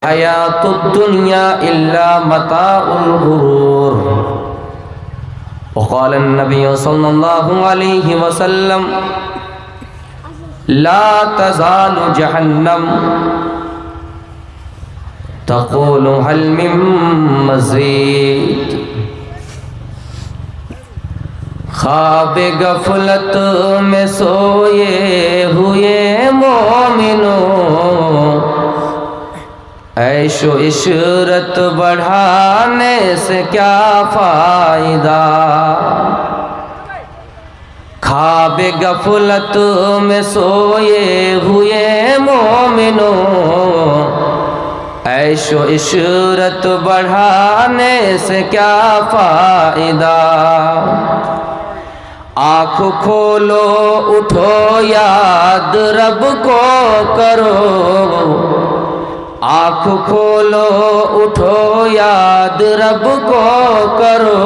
الحیات الدنیا الا متاع الغرور۔ وقال النبی صلی اللہ علیہ وسلم لا تزال جہنم تقول هل من مزید۔ خواب غفلت میں سوئے ہوئے مومنوں، عیش و عشرت بڑھانے سے کیا فائدہ۔ خواب غفلت میں سوئے ہوئے مومنوں، عیش و عشرت بڑھانے سے کیا فائدہ۔ آنکھ کھولو اٹھو یاد رب کو کرو، آنکھ کھولو اٹھو یاد رب کو کرو،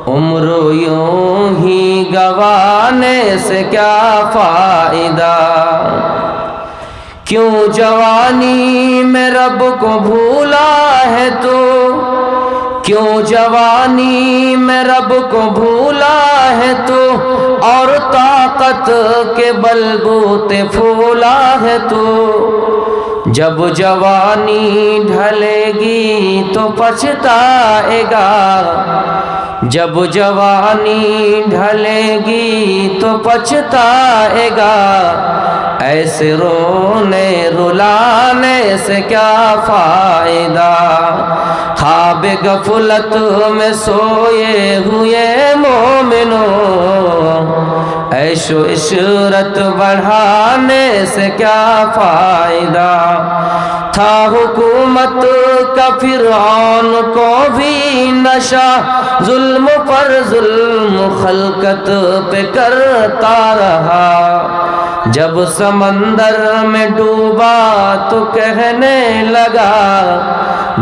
عمر یوں ہی گوانے سے کیا فائدہ۔ کیوں جوانی میں رب کو بھولا ہے تو، کیوں جوانی میں رب کو بھولا ہے تو، اور طاقت کے بلبوتے پھولا ہے تو۔ جب جوانی ڈھلے گی تو پچھتائے گا، جب جوانی ڈھلے گی تو پچھتائے گا، ایسے رونے رلانے سے کیا فائدہ۔ خواب غفلت میں سوئے ہوئے مومنوں، عیش و عشرت بڑھانے سے کیا فائدہ۔ تھا حکومت کا فرعون کو بھی نشہ، ظلم پر ظلم خلقت پہ کرتا رہا، جب سمندر میں ڈوبا تو کہنے لگا،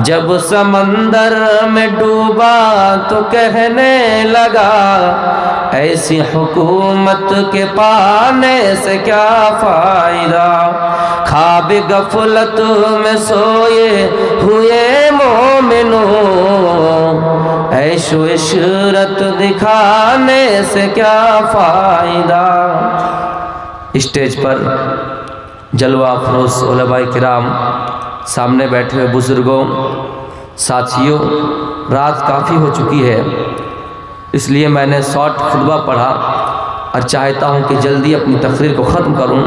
جب سمندر میں ڈوبا تو کہنے لگا، ایسی حکومت کے پانے سے کیا فائدہ۔ خواب غفلت میں سوئے ہوئے مومنوں، عیش و عشرت دکھانے سے کیا فائدہ۔ اسٹیج پر جلوہ افروز علماء کرام، سامنے بیٹھے ہوئے بزرگوں، ساتھیوں، رات کافی ہو چکی ہے، اس لیے میں نے شارٹ خطبہ پڑھا اور چاہتا ہوں کہ جلدی اپنی تقریر کو ختم کروں،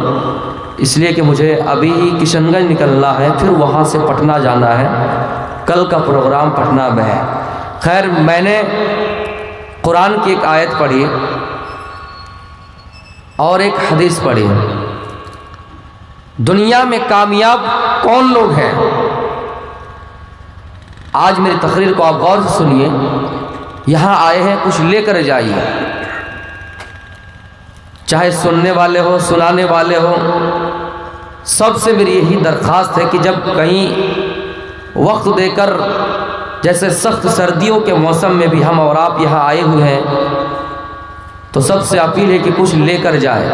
اس لیے کہ مجھے ابھی کشن گنج نکلنا ہے، پھر وہاں سے پٹنہ جانا ہے، کل کا پروگرام پٹنہ میں ہے۔ خیر، میں نے قرآن کی ایک آیت پڑھی اور ایک حدیث پڑھی۔ دنیا میں کامیاب کون لوگ ہیں؟ آج میری تقریر کو آپ غور سے سنیے، یہاں آئے ہیں کچھ لے کر جائیے، چاہے سننے والے ہو سنانے والے ہو، سب سے میری یہی درخواست ہے کہ جب کہیں وقت دے کر، جیسے سخت سردیوں کے موسم میں بھی ہم اور آپ یہاں آئے ہوئے ہیں، تو سب سے اپیل ہے کہ کچھ لے کر جائے۔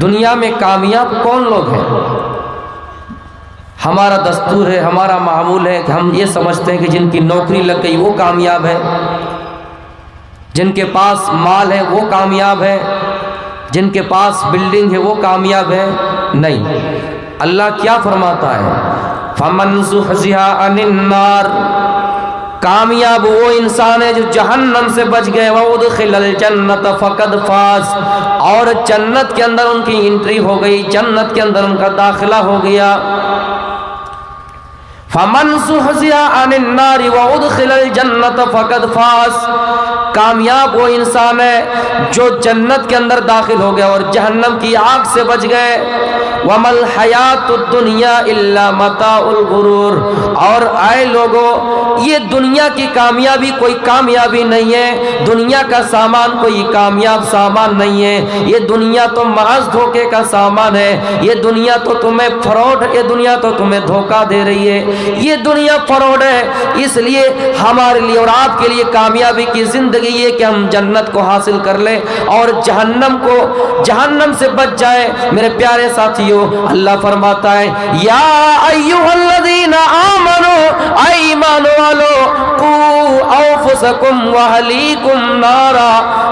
دنیا میں کامیاب کون لوگ ہیں؟ ہمارا دستور ہے، ہمارا معمول ہے کہ ہم یہ سمجھتے ہیں کہ جن کی نوکری لگ گئی وہ کامیاب ہے، جن کے پاس مال ہے وہ کامیاب ہے، جن کے پاس بلڈنگ ہے وہ کامیاب ہے۔ نہیں، اللہ کیا فرماتا ہے؟ فَمَنْ زُحْزِحَ عَنِ النَّارِ، کامیاب وہ انسان ہے جو جہنم سے بچ گئے، وَأُدْخِلَ الْجَنَّةَ فَقَدْ فَازَ، اور جنت کے اندر ان کی انٹری ہو گئی، جنت کے اندر ان کا داخلہ ہو گیا۔ فَمَنْ زُحْزِحَ عَنِ النَّارِ وَأُدْخِلَ الْجَنَّةَ فَقَدْ فَازَ، کامیاب وہ انسان ہے جو جنت کے اندر داخل ہو گیا اور جہنم کی آگ سے بچ گئے۔ وَمَا الْحَيَاةُ الدُّنْيَا إِلَّا مَتَاعُ الْغُرُورِ، اور اے لوگو، یہ دنیا کی کامیابی کوئی کامیابی نہیں ہے، دنیا کا سامان کوئی کامیاب سامان نہیں ہے، یہ دنیا تو محض دھوکے کا سامان ہے، یہ دنیا تو تمہیں فراڈ، یہ دنیا تو تمہیں دھوکہ دے رہی ہے، یہ دنیا فراڈ ہے۔ اس لیے ہمارے لیے اور آپ کے لیے کامیابی کی زندگی زندگی یہ کہ ہم جنت کو حاصل کر لیں اور جہنم سے بچ جائے۔ میرے پیارے ساتھیوں، اللہ فرماتا ہے یا ایھا الذین آمنو، اے ایمان والو، قوا انفسکم واہلیکم نارا،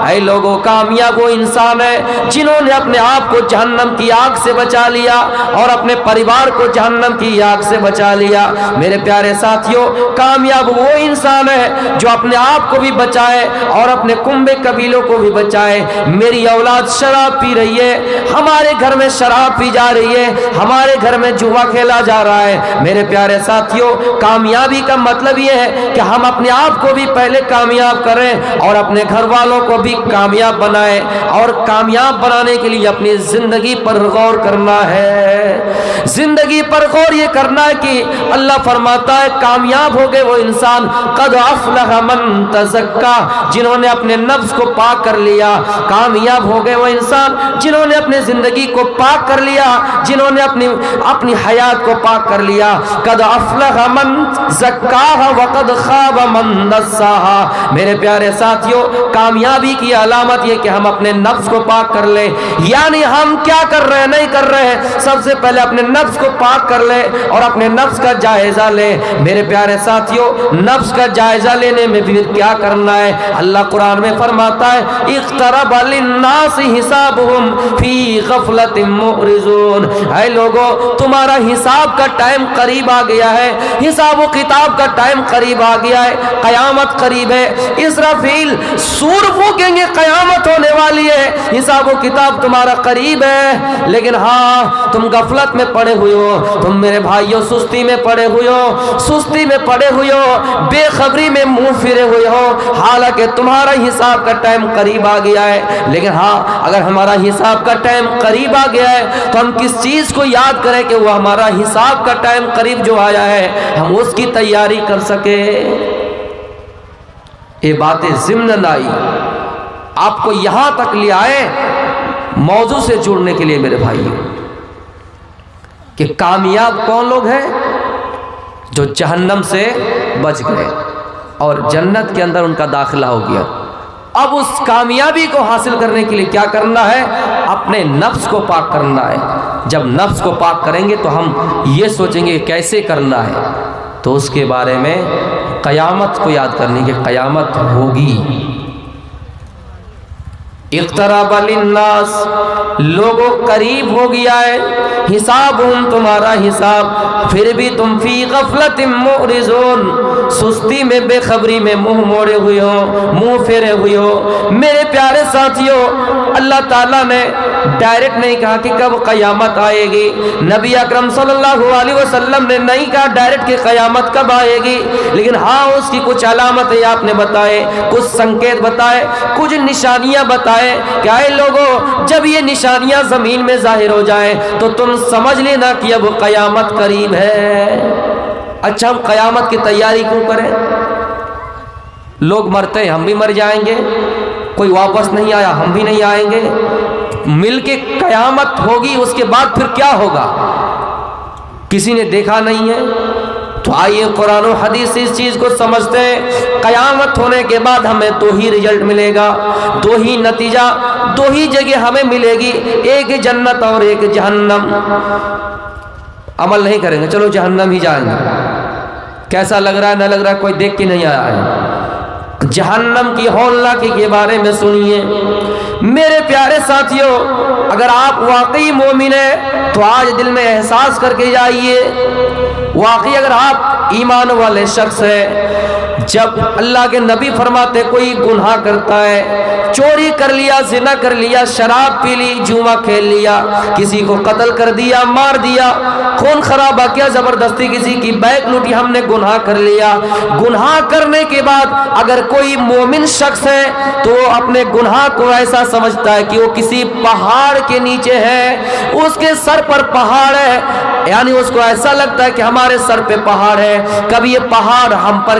اے لوگوں، کامیاب وہ انسان ہے جنہوں نے اپنے آپ کو جہنم کی آگ سے بچا لیا اور اپنے پریوار کو جہنم کی آگ سے بچا لیا۔ میرے پیارے ساتھیوں، کامیاب وہ انسان ہے جو اپنے آپ کو بھی بچائے اور اپنے کنبے قبیلوں کو بھی بچائے۔ میری اولاد شراب پی رہی ہے، ہمارے گھر میں شراب پی جا رہی ہے، ہمارے گھر میں جوا کھیلا جا رہا ہے۔ میرے پیارے ساتھیوں، کامیابی کا مطلب یہ ہے کہ ہم اپنے آپ کو بھی پہلے کامیاب کریں اور اپنے گھر والوں کو بھی کامیاب بنائیں، اور کامیاب بنانے کے لیے اپنی زندگی پر غور کرنا ہے۔ زندگی پر غور یہ کرنا ہے کہ اللہ فرماتا ہے کامیاب ہو گئے وہ انسان، قد افلح من تزکا، جنہوں نے اپنے نفس کو پاک کر لیا۔ کامیاب ہو گئے وہ انسان جنہوں نے اپنے زندگی کو پاک کر لیا، جنہوں نے اپنی حیات کو پاک کر لیا۔ قد افلح من زکاہا وقد خاب من دساہا۔ میرے پیارے ساتھیوں، کامیابی کی علامت یہ کہ ہم اپنے نفس کو پاک کر لیں، یعنی ہم کیا کر رہے ہیں نہیں کر رہے ہیں، سب سے پہلے اپنے نفس کو پاک کر لیں اور اپنے نفس کا جائزہ لیں۔ میرے پیارے ساتھیوں، نفس کا جائزہ لینے میں بھی کیا کرنا ہے؟ اللہ قرآن میں فرماتا ہے اقترب للناس حسابهم فی غفلۃ معرضون، اے لوگوں، تمہارا حساب کا ٹائم قریب آ گیا ہے، حساب و کتاب کا ٹائم قریب آ گیا ہے، قیامت قریب ہے۔ اسرافیل سور پھونکیں گے، قیامت ہونے والی ہے، حساب و کتاب تمہارا قریب ہے، لیکن ہاں تم غفلت میں پڑے ہوئے ہو، تم میرے بھائیوں سستی میں پڑے ہوئے ہو، سستی میں پڑے ہوئے ہو، بے خبری میں منہ پھرے ہوئے ہو، حالانکہ تمہارا حساب کا ٹائم قریب آ گیا ہے۔ لیکن ہاں، اگر ہمارا حساب کا ٹائم قریب آ گیا ہے تو ہم کس چیز کو یاد کریں کہ وہ ہمارا حساب کا ٹائم قریب جو آیا ہے ہم اس کی تیاری کر سکے۔ یہ باتیں ضمن آئی، آپ کو یہاں تک لے آئے موضوع سے جڑنے کے لیے میرے بھائیوں، کہ کامیاب کون لوگ ہیں؟ جو جہنم سے بچ گئے اور جنت کے اندر ان کا داخلہ ہو گیا۔ اب اس کامیابی کو حاصل کرنے کے لیے کیا کرنا ہے؟ اپنے نفس کو پاک کرنا ہے۔ جب نفس کو پاک کریں گے تو ہم یہ سوچیں گے کیسے کرنا ہے، تو اس کے بارے میں قیامت کو یاد کرنے کی، قیامت ہوگی۔ اقترب للناس، لوگوں قریب ہو گیا ہے، حسابہم تمہارا حساب، پھر بھی تم فی غفلت معرضون، سستی میں بے خبری میں منہ موڑے ہوئے ہو، منہ پھیرے ہوئے ہو۔ میرے پیارے ساتھیوں، اللہ تعالیٰ نے ڈائریکٹ نہیں کہا کہ کب قیامت آئے گی، نبی اکرم صلی اللہ علیہ وسلم نے نہیں کہا ڈائریکٹ کہ قیامت کب آئے گی، لیکن ہاں اس کی کچھ علامتیں آپ نے بتائے، کچھ سنکیت بتائے، کچھ نشانیاں بتائے کہ اے لوگوں، جب یہ نشانیاں زمین میں ظاہر ہو جائیں تو تم سمجھ لینا کہ اب قیامت قریب ہے۔ اچھا، ہم قیامت کی تیاری کیوں کریں؟ لوگ مرتے ہیں، ہم بھی مر جائیں گے، کوئی واپس نہیں آیا، ہم بھی نہیں آئیں گے، مل کے قیامت ہوگی، اس کے بعد پھر کیا ہوگا کسی نے دیکھا نہیں ہے۔ تو آئیے قرآن و حدیث سے اس چیز کو سمجھتے ہیں، قیامت ہونے کے بعد ہمیں دو ہی رزلٹ ملے گا، دو ہی نتیجہ، دو ہی جگہ ہمیں ملے گی، ایک جنت اور ایک جہنم۔ عمل نہیں کریں گے، چلو جہنم ہی جائیں گے، کیسا لگ رہا ہے نہ لگ رہا ہے کوئی دیکھ کے نہیں آیا ہے۔ جہنم کی ہولناکی کے بارے میں سنیے میرے پیارے ساتھیوں، اگر آپ واقعی مومن ہیں تو آج دل میں احساس کر کے جائیے، واقعی اگر آپ ایمان والے شخص ہیں، جب اللہ کے نبی فرماتے کوئی گناہ کرتا ہے، چوری کر لیا، زنا کر لیا، شراب پی لی، جوا کھیل لیا، کسی کو قتل کر دیا، مار دیا، خون خرابہ کیا، زبردستی کسی کی بیک لوٹی، ہم نے گناہ کر لیا۔ گناہ کرنے کے بعد اگر کوئی مومن شخص ہے تو وہ اپنے گناہ کو ایسا سمجھتا ہے کہ وہ کسی پہاڑ کے نیچے ہے، اس کے سر پر پہاڑ ہے، یعنی اس کو ایسا لگتا ہے کہ ہمارے سر پہ پہاڑ ہے، کبھی یہ پہاڑ ہم پر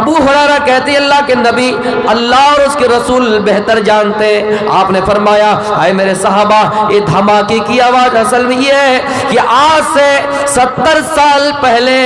ابو ہریرہ کہتے ہیں اللہ کے نبی اللہ اور اس کے رسول بہتر جانتے. آپ نے فرمایا اے میرے صحابہ یہ دھماکے کی آواز اصل میں یہ ہے کہ آج سے 70 سال پہلے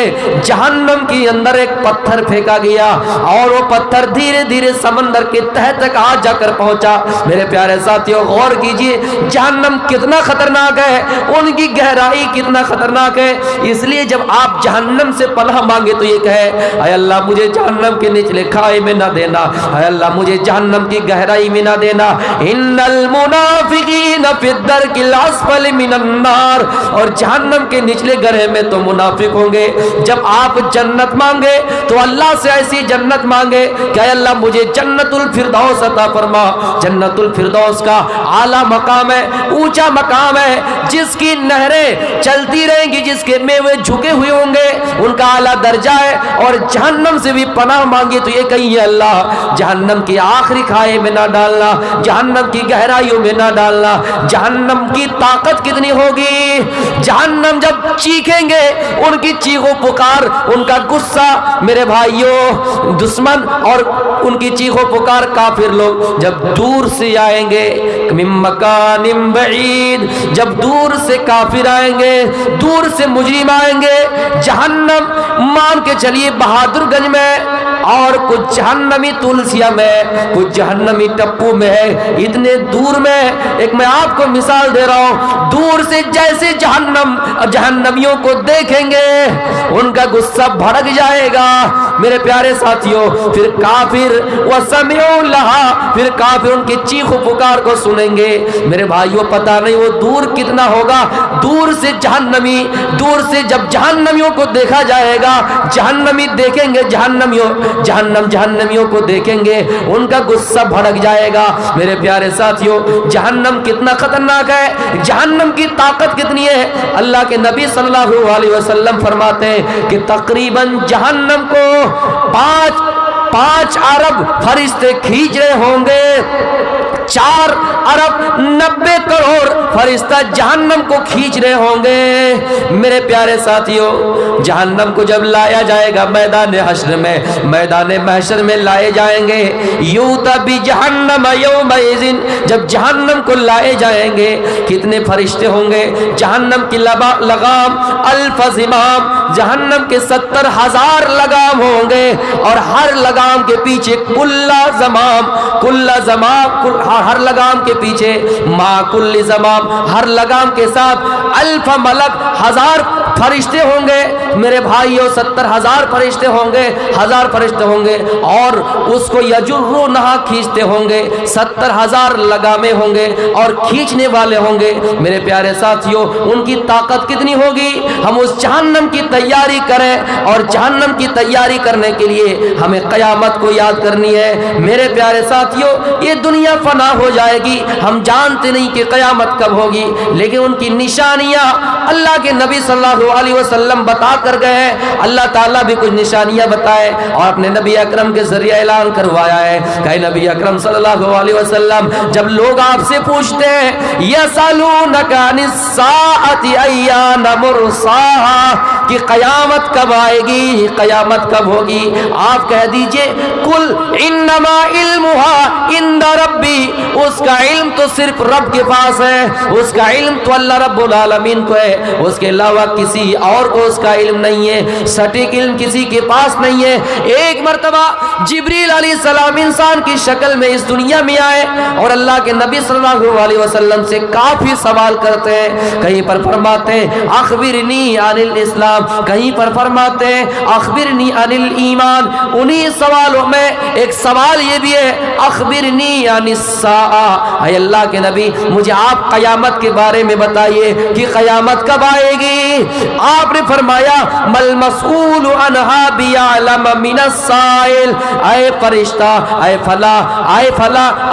جہنم کے اندر ایک پتھر پھینکا گیا اور وہ پتھر دھیرے دھیرے سمندر کے تہ تک آج جا کر پہنچا. میرے پیارے ساتھیوں غور کیجئے جہنم کتنا خطرناک ہے, ان کی گہرائی کتنا خطرناک ہے. اس لیے جب آپ جہنم سے پناہ مانگے تو یہ کہے اے اللہ مجھے جہنم کے نچلے کھائے میں نہ دینا, اے اللہ مجھے جہنم کی گہرائی میں نہ دینا. ان المنافقین فی الدرک الاسفل من النار, اور جہنم کے نچلے گڑھے میں تو منافق ہوں گے. جب آپ جنت مانگے تو اللہ سے ایسی جنت مانگے کہ اے اللہ مجھے جنت الفردوس عطا فرما. جنت الفردوس کا اعلیٰ مقام ہے, اونچا مقام ہے, جس کی نہریں چلتی رہیں گی, جس کے میوے جھکے ہوئے ہوں گے, ان کا اعلیٰ درجہ ہے. اور جہنم سے بھی پناہ مانگی تو یہ کہیے اللہ جہنم کی آخری کھائے میں نہ ڈالنا, جہنم کی گہرائیوں میں نہ ڈالنا. جہنم کی طاقت کتنی ہوگی, جہنم جب چیخیں گے ان کی چیخ و پکار, ان کا غصہ میرے بھائیوں دشمن اور ان کی چیخ و پکار کافر لوگ جب دور سے آئیں گے من مکان بعید, جب دور سے کافر آئیں گے, دور سے مجرم آئیں گے, جہنم مان کے چلیے بہادر گنج میں اور کچھ جہنمی تلسیا میں, کچھ جہنمی ٹپو میں ہے, اتنے دور میں. ایک میں آپ کو مثال دے رہا ہوں, دور سے جیسے جہنم جہنمیوں کو دیکھیں گے ان کا غصہ بھڑک جائے گا میرے پیارے ساتھیوں. پھر کافر وسمعوا لها, پھر کافر ان کی چیخ و پکار کو سنیں گے. میرے بھائیوں پتہ نہیں وہ دور کتنا ہوگا, دور سے جہنمی, دور سے جب جہنمیوں کو دیکھا جائے گا, جہنمی دیکھیں گے جہنمیوں کو دیکھیں گے, ان کا غصہ بھڑک جائے گا. میرے پیارے ساتھیوں جہنم کتنا خطرناک ہے, جہنم کی طاقت کتنی ہے. اللہ کے نبی صلی اللہ علیہ وسلم فرماتے ہیں کہ تقریباً جہنم کو 5 ارب فرشتے کھینچ رہے ہوں گے. 4 ارب 90 کروڑ فرشتہ جہنم کو کھینچ رہے ہوں گے. میرے پیارے ساتھیوں جہنم کو جب لایا جائے گا میدان حشر میں, میدان محشر میں لائے جائیں گے, یوتا بجہنم یومئذ, جب جہنم کو لائے جائیں گے کتنے فرشتے ہوں گے. جہنم کی لگام 1000 زمام, جہنم کے 70,000 لگام ہوں گے, اور ہر لگام کے پیچھے کل زمام ہر لگام کے پیچھے ما کل زمام, ہر لگام کے ساتھ 1000 ملک, 1000 فرشتے ہوں گے. میرے بھائیوں 70,000 فرشتے ہوں گے, 1000 فرشتے ہوں گے, اور اس کو یجرونہا کھینچتے ہوں گے. 70,000 لگامیں ہوں گے اور کھینچنے والے ہوں گے. میرے پیارے ساتھیوں ان کی طاقت کتنی ہوگی. ہم اس جہنم کی تیاری کریں, اور جہنم کی تیاری کرنے کے لیے ہمیں قیامت کو یاد کرنی ہے. میرے پیارے ساتھیوں یہ دنیا فنا ہو جائے گی, ہم جانتے نہیں کہ قیامت کب ہوگی, لیکن ان کی نشانیاں اللہ کے نبی صلی اللہ علیہ وسلم بتا کر گئے. اللہ تعالیٰ بھی کچھ نشانیاں بتائے اور اپنے نبی اکرم کے ذریعے اعلان کروایا ہے کہ نبی اکرم صلی اللہ علیہ وسلم جب لوگ آپ سے پوچھتے ہیں یسألونک عن الساعة ایان مرساہا, کہ قیامت کب آئے گی, قیامت کب ہوگی, آپ کہہ دیجئے قل انما علمها عند ربی, اس کا علم تو صرف رب کے پاس ہے, اس کا علم تو اللہ رب العالمین کو ہے, اس کے علاوہ کسی اور کو اس کا علم نہیں ہے, سٹیک علم کسی کے پاس نہیں ہے. ایک مرتبہ جبریل علیہ السلام انسان کی شکل میں اس دنیا میں آئے اور اللہ کے نبی صلی اللہ علیہ وسلم سے کافی سوال کرتے ہیں. کہیں پر فرماتے ہیں اخبرنی عن الاسلام, کہیں پر فرماتے ہیں اخبرنی عن الایمان. انہی سوالوں میں ایک سوال یہ بھی ہے اخبرنی عن الساعہ, اے اللہ کے نبی مجھے آپ قیامت کے بارے میں بتائیے کہ قیامت کب آئے گی. آپ نے فرمایا مل مسئول عنہا بیعلم من السائل, اے فرشتہ, اے فلا,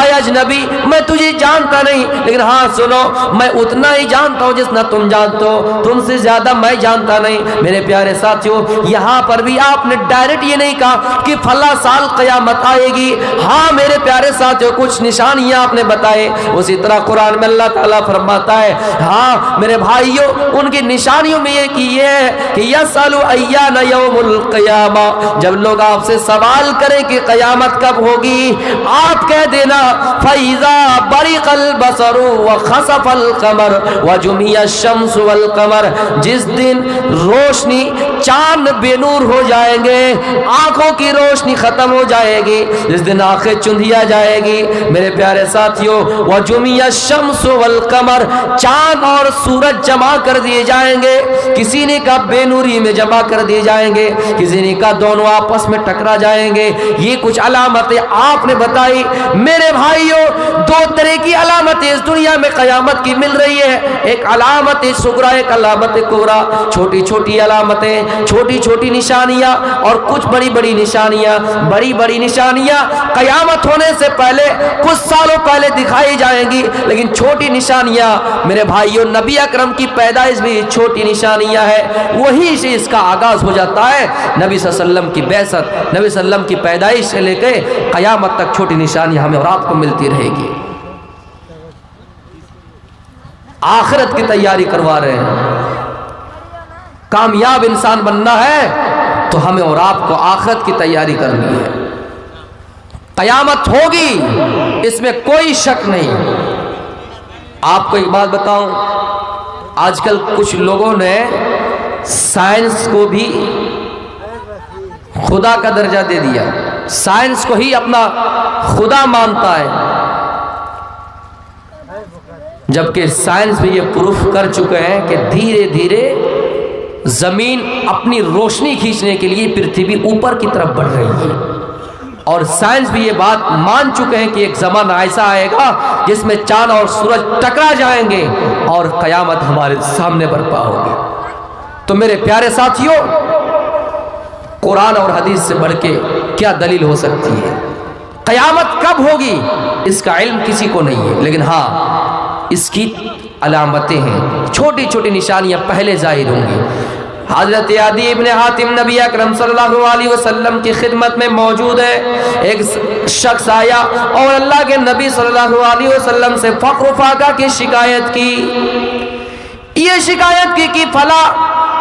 اے اجنبی میں تجھے جانتا نہیں, لیکن ہاں سنو میں اتنا ہی جانتا ہوں جتنا تم جانتے ہو, تم سے زیادہ میں جانتا نہیں. میرے پیارے ساتھیوں یہاں پر بھی آپ نے ڈائریکٹ یہ نہیں کہا کہ فلاں سال قیامت آئے گی، ہاں میرے پیارے ساتھیوں کچھ نشانیاں آپ نے بتائے، اسی طرح قرآن میں اللہ تعالیٰ فرماتا ہے ہاں میرے بھائیوں ان کی نشانیوں میں یہ ہے کہ یسألُ ایان یوم القیامہ، جب لوگ آپ سے سوال کریں کہ قیامت کب ہوگی آپ کہہ دینا فَإِذَا بَرِقَ الْبَصَرُ وَخَسَفَ الْقَمَرُ وَجُمِعَ الشَّمْسُ وَالْقَمَرُ، جس دن روشنی چاند بے نور ہو جائیں گے، آنکھوں کی روشنی ختم ہو جائے گی، جس دن آنکھیں چندھیا جائے گی میرے پیارے ساتھیوں، وَجُمِعَ الشَّمْسُ وَالْقَمَرُ، چاند اور سورج جمع کر دیے جائیں گے، کسی نے کہا بے نوری میں جمع کر دیے جائیں گے، کسی نے کہا دونوں آپس میں ٹکرا جائیں گے، یہ کچھ علامتیں آپ نے بتائی میرے بھائیوں۔ دو طرح کی علامتیں اس دنیا میں قیامت کی مل رہی ہے، ایک علامت صغریٰ، ایک علامت کبریٰ، چھوٹی چھوٹی علامتیں، چھوٹی چھوٹی نشانیاں اور کچھ بڑی بڑی نشانیاں۔ بڑی بڑی نشانیاں قیامت ہونے سے پہلے کچھ سالوں پہلے دکھائی جائیں گی، لیکن چھوٹی نشانیاں میرے بھائیوں نبی اکرم کی پیدائش بھی چھوٹی نشانیاں ہے، وہی سے اس کا آغاز ہو جاتا ہے۔ نبی صلی اللہ علیہ وسلم کی بعثت، نبی صلی اللہ علیہ وسلم کی پیدائش سے لے کے قیامت تک چھوٹی نشانیاں ہمیں اور آپ کو ملتی رہے گی۔ آخرت کی تیاری کروا رہے ہیں، کامیاب انسان بننا ہے تو ہمیں اور آپ کو آخرت کی تیاری کرنی ہے۔ قیامت ہوگی اس میں کوئی شک نہیں۔ آپ کو ایک بات بتاؤں، آج کل کچھ لوگوں نے سائنس کو بھی خدا کا درجہ دے دیا، سائنس کو ہی اپنا خدا مانتا ہے، جبکہ سائنس بھی یہ پروف کر چکے ہیں کہ دھیرے دھیرے زمین اپنی روشنی کھینچنے کے لیے پرتھوی اوپر کی طرف بڑھ رہی ہے، اور سائنس بھی یہ بات مان چکے ہیں کہ ایک زمانہ ایسا آئے گا جس میں چاند اور سورج ٹکرا جائیں گے اور قیامت ہمارے سامنے برپا ہوگی۔ تو میرے پیارے ساتھیوں، قرآن اور حدیث سے بڑھ کے کیا دلیل ہو سکتی ہے؟ قیامت کب ہوگی اس کا علم کسی کو نہیں ہے، لیکن ہاں اس کی علامتیں ہیں، چھوٹی چھوٹی نشانیاں پہلے ظاہر ہوں گی۔ حضرت عدی ابن حاتم نبی اکرم صلی اللہ علیہ وسلم کی خدمت میں موجود ہے، ایک شخص آیا اور اللہ کے نبی صلی اللہ علیہ وسلم سے فقر و فاقہ کی شکایت کی، یہ شکایت کی کہ فلاں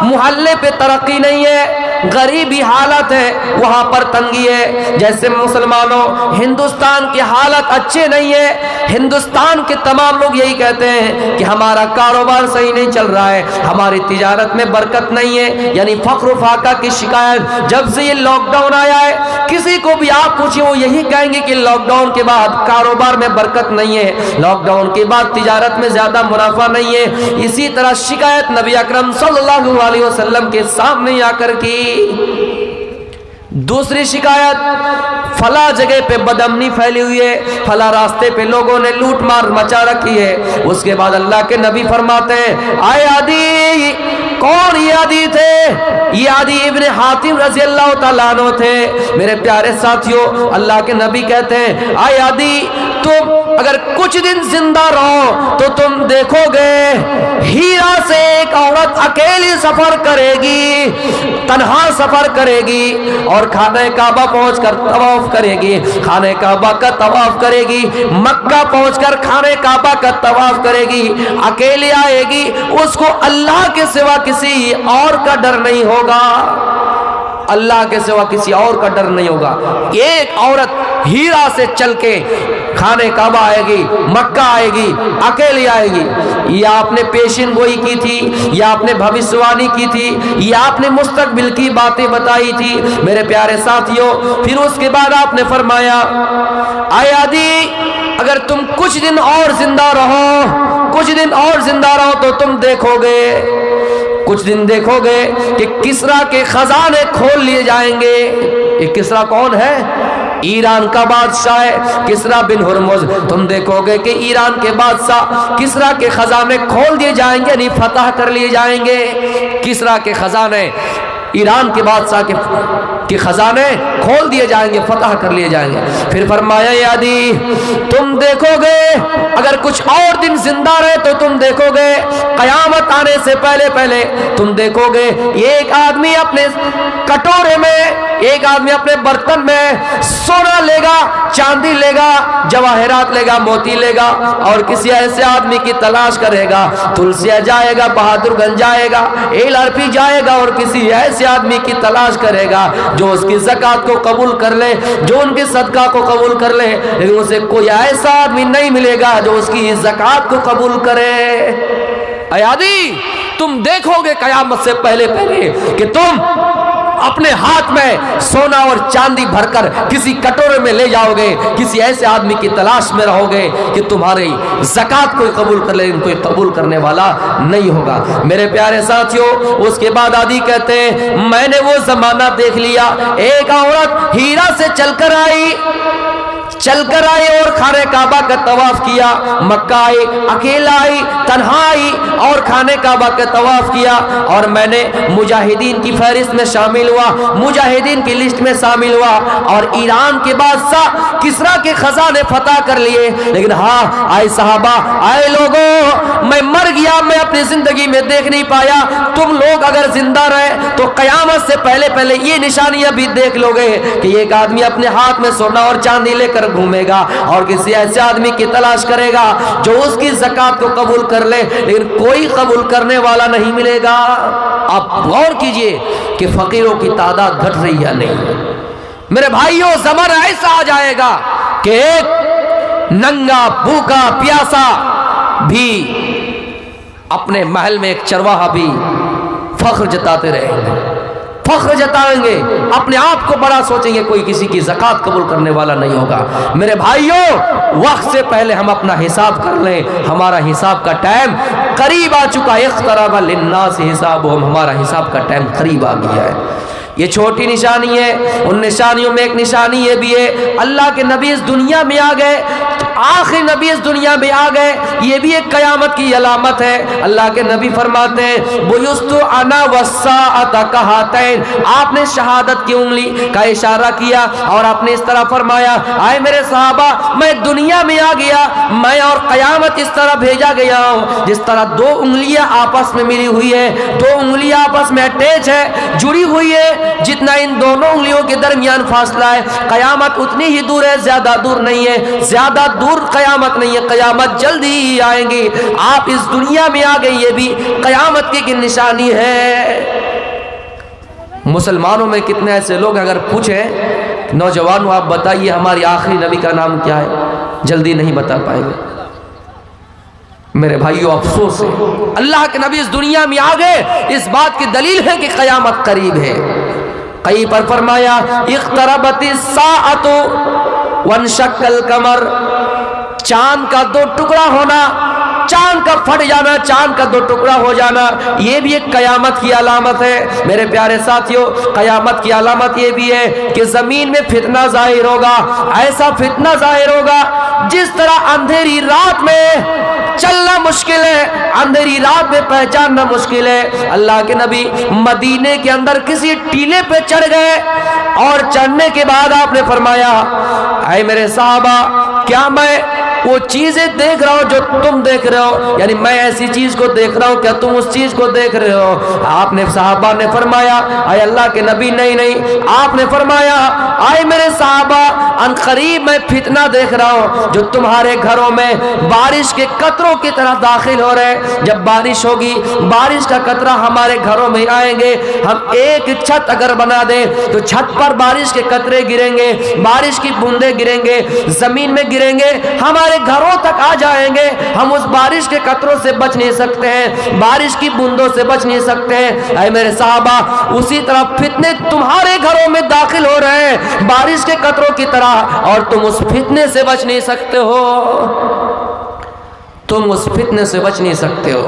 محلے پہ ترقی نہیں ہے، غریبی حالت ہے، وہاں پر تنگی ہے، جیسے مسلمانوں ہندوستان کی حالت اچھے نہیں ہے، ہندوستان کے تمام لوگ یہی کہتے ہیں کہ ہمارا کاروبار صحیح نہیں چل رہا ہے، ہماری تجارت میں برکت نہیں ہے، یعنی فقر و فاقہ کی شکایت۔ جب سے یہ لاک ڈاؤن آیا ہے کسی کو بھی آپ پوچھیں وہ یہی کہیں گے کہ لاک ڈاؤن کے بعد کاروبار میں برکت نہیں ہے، لاک ڈاؤن کے بعد تجارت میں زیادہ منافع نہیں ہے۔ اسی طرح شکایت نبی اکرم صلی اللہ علیہ وسلم کے سامنے آ کر کی۔ دوسری شکایت، فلاں جگہ پہ بدامنی پھیلی ہوئی ہے، فلاں راستے پہ لوگوں نے لوٹ مار مچا رکھی ہے۔ اس کے بعد اللہ کے نبی فرماتے ہیں آئے عدی، کون یہ عدی تھے؟ یہ عدی ابن حاتم رضی اللہ تعالیٰ عنہ تھے۔ میرے پیارے ساتھیوں، اللہ کے نبی کہتے ہیں آئے عدی، تم اگر کچھ دن زندہ رہو تو تم دیکھو گے ہیرا سے ایک عورت اکیلی سفر کرے گی، تنہا سفر کرے گی اور خانہ کعبہ پہنچ کر طواف کرے گی، خانہ کعبہ کا طواف کرے گی، مکہ پہنچ کر خانہ کعبہ کا طواف کرے گی، اکیلی آئے گی، اس کو اللہ کے سوا کسی اور کا ڈر نہیں ہوگا، اللہ کے سوا کسی اور کا ڈر نہیں ہوگا۔ ایک عورت ہیرا سے چل کے خانہ کعبہ آئے گی، مکہ آئے گی، اکیلی آئے گی۔ یہ آپ نے پیشین گوئی کی تھی، یہ آپ نے بھوشیوانی کی تھی، یہ آپ نے مستقبل کی باتیں بتائی تھی میرے پیارے ساتھیوں۔ پھر اس کے بعد آپ نے فرمایا اے عدی، اگر تم کچھ دن اور زندہ رہو، کچھ دن اور زندہ رہو تو تم دیکھو گے، کچھ دن دیکھو گے کہ کسریٰ کے خزانے کھول لیے جائیں گے۔ یہ کسریٰ کون ہے؟ ایران کا بادشاہ ہے کسریٰ بن ہرمز۔ تم دیکھو گے کہ ایران کے بادشاہ کسریٰ کے خزانے کھول دیے جائیں گے، یعنی فتح کر لیے جائیں گے۔ کسریٰ کے خزانے ایران کے بادشاہ کے کہ خزانے کھول دیے جائیں گے، فتح کر لیے جائیں گے۔ پھر فرمایا یا عدی تم دیکھو گے اگر کچھ اور دن زندہ رہے تو تم دیکھو گے قیامت آنے سے پہلے پہلے تم دیکھو گے ایک آدمی اپنے کٹورے میں، ایک آدمی اپنے برتن میں سونا لے گا، چاندی لے گا، جواہرات لے گا، موتی لے گا، اور کسی ایسے آدمی کی تلاش کرے گا، تلسیا جائے گا، بہادر گنج جائے گا، LRP جائے گا، اور کسی ایسے آدمی کی تلاش کرے گا جو اس کی زکوٰۃ کو قبول کر لے، جو ان کے صدقہ کو قبول کر لے، لیکن اسے کوئی ایسا آدمی نہیں ملے گا جو اس کی زکوٰۃ کو قبول کرے۔ اے عادی تم دیکھو گے قیامت سے پہلے پہلے کہ تم اپنے ہاتھ میں سونا اور چاندی بھر کر کسی کٹورے میں لے جاؤ گے، کسی ایسے آدمی کی تلاش میں رہو گے کہ تمہاری زکوٰۃ کوئی قبول کر لے، لیکن کوئی قبول کرنے والا نہیں ہوگا۔ میرے پیارے ساتھیوں، اس کے بعد عادی کہتے ہیں میں نے وہ زمانہ دیکھ لیا، ایک عورت ہیرا سے چل کر آئی اور خانہ کعبہ کا طواف کیا، مکہ آئی، اکیلا آئی، تنہا آئی اور خانہ کعبہ کا طواف کیا، اور میں نے مجاہدین کی فہرست میں شامل ہوا، مجاہدین کی لسٹ میں شامل ہوا، اور ایران کے بادشاہ کسریٰ کے خزانے فتح کر لیے، لیکن ہاں آئے صحابہ، آئے لوگوں، میں مر گیا، میں اپنی زندگی میں دیکھ نہیں پایا، تم لوگ اگر زندہ رہے تو قیامت سے پہلے پہلے یہ نشانیاں بھی دیکھ لو گے کہ ایک آدمی اپنے ہاتھ میں سونا اور چاندی لے کر گھومے گا اور کسی ایسے آدمی کی تلاش کرے گا جو اس کی زکوٰۃ کو قبول کر لے، لیکن کوئی قبول کرنے والا نہیں ملے گا۔ آپ غور کیجئے کہ فقیروں کی تعداد گھٹ رہی ہے نہیں۔ میرے بھائیوں، زمانہ ایسا آ جائے گا کہ ایک ننگا بھوکا پیاسا بھی اپنے محل میں، ایک چرواہا بھی فخر جتاتے رہیں گے، فخر جتائیں گے، اپنے آپ کو بڑا سوچیں گے، کوئی کسی کی زکوٰۃ قبول کرنے والا نہیں ہوگا۔ میرے بھائیوں، وقت سے پہلے ہم اپنا حساب کر لیں، ہمارا حساب کا ٹائم قریب آ چکا ہے۔ اقترب للناس حسابهم، ہمارا حساب کا ٹائم قریب آ گیا ہے۔ یہ چھوٹی نشانی ہے، ان نشانیوں میں ایک نشانی یہ بھی ہے اللہ کے نبی اس دنیا میں آ گئے، آخری نبی اس دنیا میں آ گئے، یہ بھی ایک قیامت کی علامت ہے۔ اللہ کے نبی فرماتے ہیں بُعِثْتُ أَنَا وَالسَّاعَةُ كَهَاتَيْنِ، آپ نے شہادت کی انگلی کا اشارہ کیا اور آپ نے اس طرح فرمایا آئے میرے صحابہ، میں دنیا میں آ گیا، میں اور قیامت اس طرح بھیجا گیا ہوں جس طرح دو انگلیاں آپس میں ملی ہوئی ہے، دو انگلیاں آپس میں اٹیچ ہے، جڑی ہوئی ہے، جتنا ان دونوں انگلیوں کے درمیان فاصلہ ہے، قیامت اتنی ہی دور ہے، زیادہ دور نہیں ہے، زیادہ دور قیامت نہیں ہے، قیامت جلدی ہی آئیں گی۔ آپ اس دنیا میں آ گئے، یہ بھی قیامت کی نشانی ہے۔ مسلمانوں میں کتنے ایسے لوگ اگر پوچھیں نوجوانوں آپ بتائیے ہماری آخری نبی کا نام کیا ہے، جلدی نہیں بتا پائیں گے۔ میرے بھائیو افسوس ہے، اللہ کے نبی اس دنیا میں آ گئے، اس بات کی دلیل ہے کہ قیامت قریب ہے۔ کہیں پر فرمایا اقتربت الساعۃ وانشق القمر، چاند کا دو ٹکڑا ہونا، چاند کا پھٹ جانا، چاند کا دو ٹکڑا ہو جانا، یہ بھی ایک قیامت کی علامت ہے۔ میرے پیارے ساتھیوں، قیامت کی علامت یہ بھی ہے کہ زمین میں فتنہ ظاہر ہوگا، ایسا فتنہ ظاہر ہوگا جس طرح اندھیری رات میں چلنا مشکل ہے، اندھیری رات میں پہچاننا مشکل ہے۔ اللہ کے نبی مدینے کے اندر کسی ٹیلے پہ چڑھ گئے اور چڑھنے کے بعد آپ نے فرمایا اے میرے صحابہ، کیا میں وہ چیزیں دیکھ رہا ہوں جو تم دیکھ رہے ہو، یعنی میں ایسی چیز کو دیکھ رہا ہوں، کیا تم اس چیز کو دیکھ رہے ہو؟ آپ نے صحابہ نے فرمایا اے اللہ کے نبی نہیں نہیں۔ آپ نے فرمایا اے میرے صحابہ، ان قریب میں فتنہ دیکھ رہا ہوں جو تمہارے گھروں میں بارش کے قطروں کی طرح داخل ہو رہے، جب بارش ہوگی، بارش کا قطرہ ہمارے گھروں میں آئیں گے، ہم ایک چھت اگر بنا دیں تو چھت پر بارش کے قطرے گریں گے، بارش کی بوندیں گریں گے، زمین میں گریں گے، ہمارے گھروں تک آ جائیں گے، ہم اس بارش کے قطروں سے بچ نہیں سکتے ہیں، بارش کی بوندوں سے بچ نہیں سکتے ہیں۔ اے میرے صحابہ، اسی طرح فتنے تمہارے گھروں میں داخل ہو رہے ہیں بارش کے قطروں کی طرح، اور تم اس فتنے سے بچ نہیں سکتے ہو، تم اس فتنے سے بچ نہیں سکتے ہو۔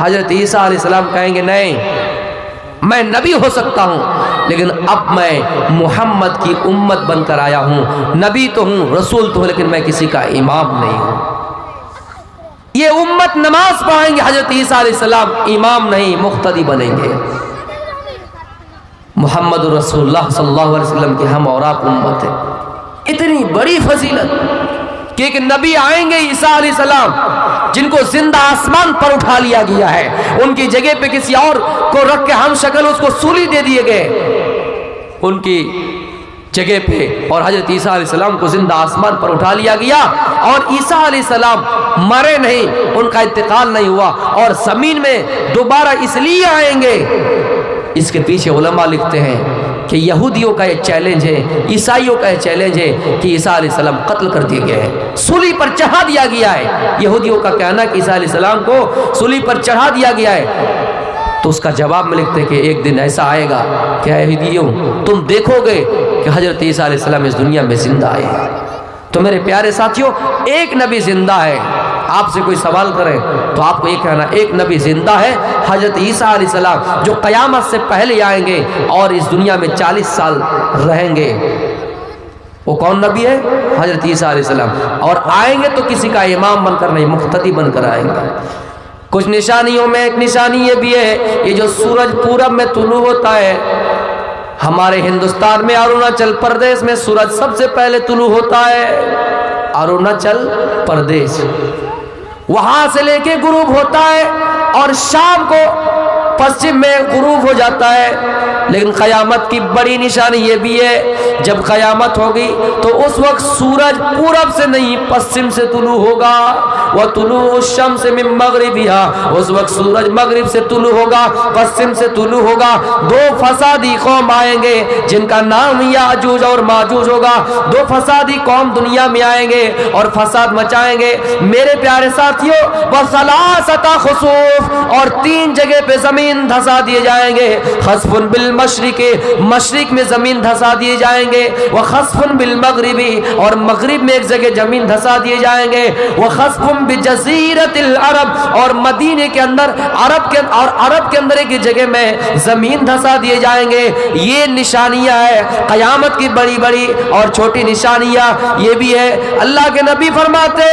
حضرت عیسیٰ علیہ السلام کہیں گے نہیں، میں نبی ہو سکتا ہوں لیکن اب میں محمد کی امت بن کر آیا ہوں، نبی تو ہوں، رسول تو ہوں، لیکن میں کسی کا امام نہیں ہوں۔ یہ امت نماز پڑھیں گے، حضرت عیسیٰ علیہ السلام امام نہیں مقتدی بنیں گے۔ محمد رسول اللہ صلی اللہ علیہ وسلم کی ہم اور آپ امت ہے۔ اتنی بڑی فضیلت کہ ایک نبی آئیں گے عیسیٰ علیہ السلام، جن کو زندہ آسمان پر اٹھا لیا گیا ہے، ان کی جگہ پہ کسی اور کو رکھ کے ہم شکل اس کو سولی دے دیے گئے ان کی جگہ پہ، اور حضرت عیسیٰ علیہ السلام کو زندہ آسمان پر اٹھا لیا گیا، اور عیسیٰ علیہ السلام مرے نہیں، ان کا انتقال نہیں ہوا، اور زمین میں دوبارہ اس لیے آئیں گے۔ اس کے پیچھے علماء لکھتے ہیں کہ یہودیوں کا یہ چیلنج ہے، عیسائیوں کا یہ چیلنج ہے کہ عیسیٰ علیہ السلام قتل کر دیے گئے ہیں، سولی پر چڑھا دیا گیا ہے۔ یہودیوں کا کہنا کہ عیسیٰ علیہ السلام کو سولی پر چڑھا دیا گیا ہے، تو اس کا جواب میں لکھتے ہیں کہ ایک دن ایسا آئے گا کہ یہودیوں تم دیکھو گے کہ حضرت عیسیٰ علیہ السلام اس دنیا میں زندہ آئے ہیں۔ تو میرے پیارے ساتھیوں، ایک نبی زندہ ہے۔ آپ سے کوئی سوال کرے تو آپ کو یہ کہنا ایک نبی زندہ ہے، حضرت عیسیٰ علیہ السلام، جو قیامت سے پہلے آئیں گے اور اس دنیا میں 40 سال رہیں گے۔ وہ کون نبی ہے؟ حضرت عیسیٰ علیہ السلام، اور آئیں گے تو کسی کا امام بن کر نہیں، مقتدی بن کر آئیں گے۔ کچھ نشانیوں میں ایک نشانی یہ بھی ہے، یہ جو سورج پورب میں طلوع ہوتا ہے، ہمارے ہندوستان میں اروناچل پردیش میں سورج سب سے پہلے طلوع ہوتا ہے، اروناچل پردیش، وہاں سے لے کے غروب ہوتا ہے، اور شام کو پشچم میں غروب ہو جاتا ہے۔ لیکن قیامت کی بڑی نشانی یہ بھی ہے، جب قیامت ہوگی تو اس وقت سورج پورب سے نہیں پشچم سے طلوع ہوگا، وَطُلُوعُ الشَّمْسِ مِن مَغْرِبِهَا، اس وقت سورج مغرب سے طلوع ہوگا، پشچم سے طلوع ہوگا۔ دو فسادی قوم آئیں گے جن کا نام یاجوج اور ماجوج ہوگا، دو فسادی قوم دنیا میں آئیں گے اور فساد مچائیں گے۔ میرے پیارے ساتھیوں، وَثَلَاثَةَ خُسُوف، اور 3 جگہ پہ زمین دھسا دیے جائیں گے، خسف بالمشرق، مشرق میں زمین دھسا دیے جائیں گے، وخسف بالمغرب، اور مغرب میں ایک جگہ زمین دھسا دیے جائیں گے، وخسف بجزیرۃ العرب، اور مدینے کے اندر عرب کے اندر ایک جگہ میں زمین دھسا دیے جائیں گے۔ یہ نشانیاں ہیں قیامت کی بڑی بڑی، اور چھوٹی نشانیاں یہ بھی ہے۔ اللہ کے نبی فرماتے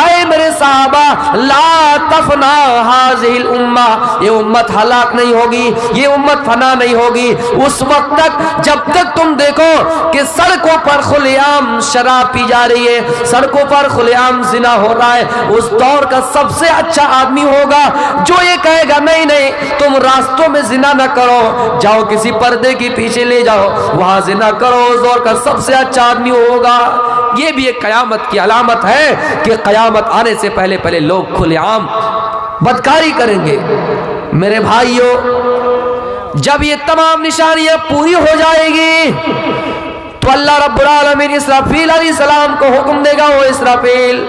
اے میرے صحابہ، لا تفنا هذه الامہ، یہ امت ہلاک نہیں ہوگی، یہ امت فنا نہیں ہوگی اس وقت تک جب تک تم دیکھو کہ سڑکوں پر کھلے عام شراب پی جا رہی ہے، سڑکوں پر کھلے عام زنا ہو رہا ہے۔ اس دور کا سب سے اچھا آدمی ہوگا جو یہ کہے گا نہیں نہیں تم راستوں میں زنا نہ کرو، جاؤ کسی پردے کے پیچھے لے جاؤ وہاں زنا کرو، اس دور کا سب سے اچھا آدمی ہوگا۔ یہ بھی ایک قیامت کی علامت ہے کہ قیامت آنے سے پہلے پہلے لوگ کھلے عام بدکاری کریں گے۔ میرے بھائیوں، جب یہ تمام نشانیاں پوری ہو جائے گی تو اللہ رب العالمین اسرافیل علیہ السلام کو حکم دے گا، وہ اسرافیل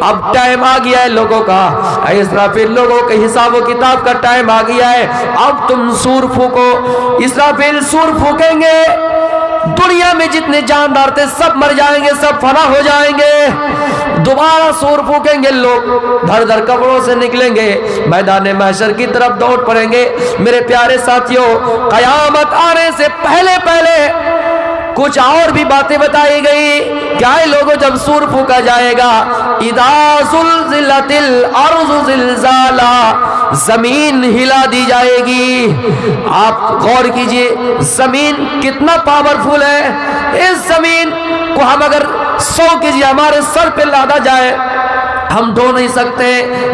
اب ٹائم آ گیا ہے لوگوں کا، اے اسرافیل لوگوں کے حساب و کتاب کا ٹائم آ گیا ہے، اب تم سور پھونکو۔ اسرافیل سور پھونکیں گے، دنیا میں جتنے جاندار تھے سب مر جائیں گے، سب فنا ہو جائیں گے۔ دوبارہ سور پھونکیں گے، لوگ دھر دھر قبروں سے نکلیں گے، میدان محشر کی طرف دوڑ پڑیں گے۔ میرے پیارے ساتھیوں، قیامت آنے سے پہلے پہلے کچھ اور بھی باتیں بتائی گئی۔ کیا ہے لوگوں، جب سور پھونکا جائے گا، اذا زلزلت الارض زلزالها، زمین ہلا دی جائے گی۔ آپ غور کیجئے زمین کتنا پاورفل ہے۔ اس زمین کو ہم اگر 100 کیجئے ہمارے سر پہ لادا جائے ہم ڈھو نہیں سکتے۔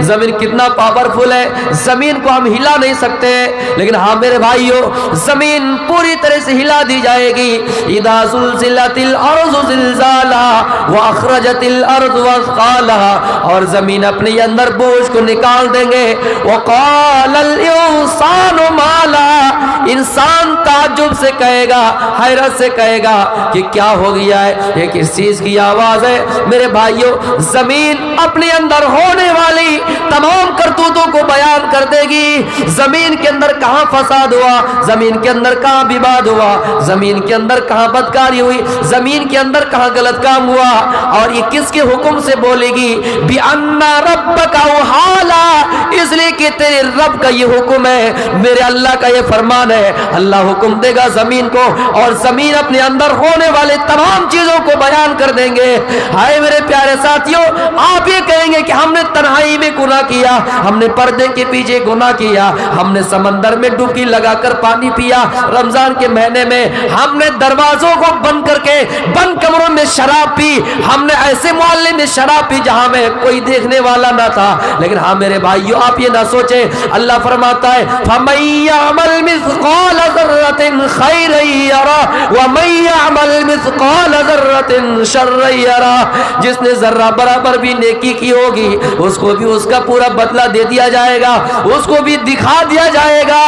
زمین کتنا پاورفل ہے، زمین کو ہم ہلا نہیں سکتے، لیکن ہاں میرے بھائیوں، زمین پوری طرح سے ہلا دی جائے گی۔ اذا زلزلت الارض زلزالها واخرجت الارض اثقالها، اور زمین اپنے اندر بوجھ کو نکال دیں گے۔ وقال الانسان ما لها، انسان تعجب تعجب سے کہے گا, حیرت سے کہے گا کہ کیا ہو گیا ہے, یہ کس چیز کی آواز ہے؟ میرے بھائیوں, زمین اپنے اندر ہونے والی تمام کرتوتوں کو بیان کر دے گی. زمین کے اندر کہاں فساد ہوا, زمین کے اندر کہاں وواد ہوا, زمین کے اندر کہاں بدکاری ہوئی, زمین کے اندر کہاں غلط کام ہوا, اور یہ کس کے حکم سے بولے گی؟ بِأَنَّ رَبَّكَ أَوْحَىٰ, اس لیے کہ تیرے رب کا یہ حکم ہے, میرے اللہ کا یہ فرمان ہے. اللہ حکم دے گا زمین کو, اور زمین اپنے اندر ہونے والے تمام چیزوں کو بیان کر دیں گے. ہائے میرے پیارے ساتھیوں, آپ یہ کہیں گے کہ ہم نے تنہائی میں گناہ کیا, ہم نے پردے کے پیچھے گناہ کیا, ہم نے سمندر میں ڈبکی لگا کر پانی پیا, رمضان کے مہینے میں ہم نے دروازوں کو بند کر کے بند کمروں میں شراب پی, ہم نے ایسے محلے میں شراب پی جہاں میں کوئی دیکھنے والا نہ تھا. لیکن ہاں میرے بھائیوں, آپ یہ نہ سوچیں, اللہ فرماتا ہے فَمَن يَعْمَلْ مِثْقَالَ ذَرَّةٍ خَيْرًا يَرَهُ وَمَن يَعْمَلْ مِثْقَالَ ذَرَّةٍ شَرًّا يَرَهُ, جس نے ذرہ برابر بھی نیکی کی ہوگی اس کو بھی اس کا پورا بدلہ دے دیا جائے گا, اس کو بھی دکھا دیا جائے گا.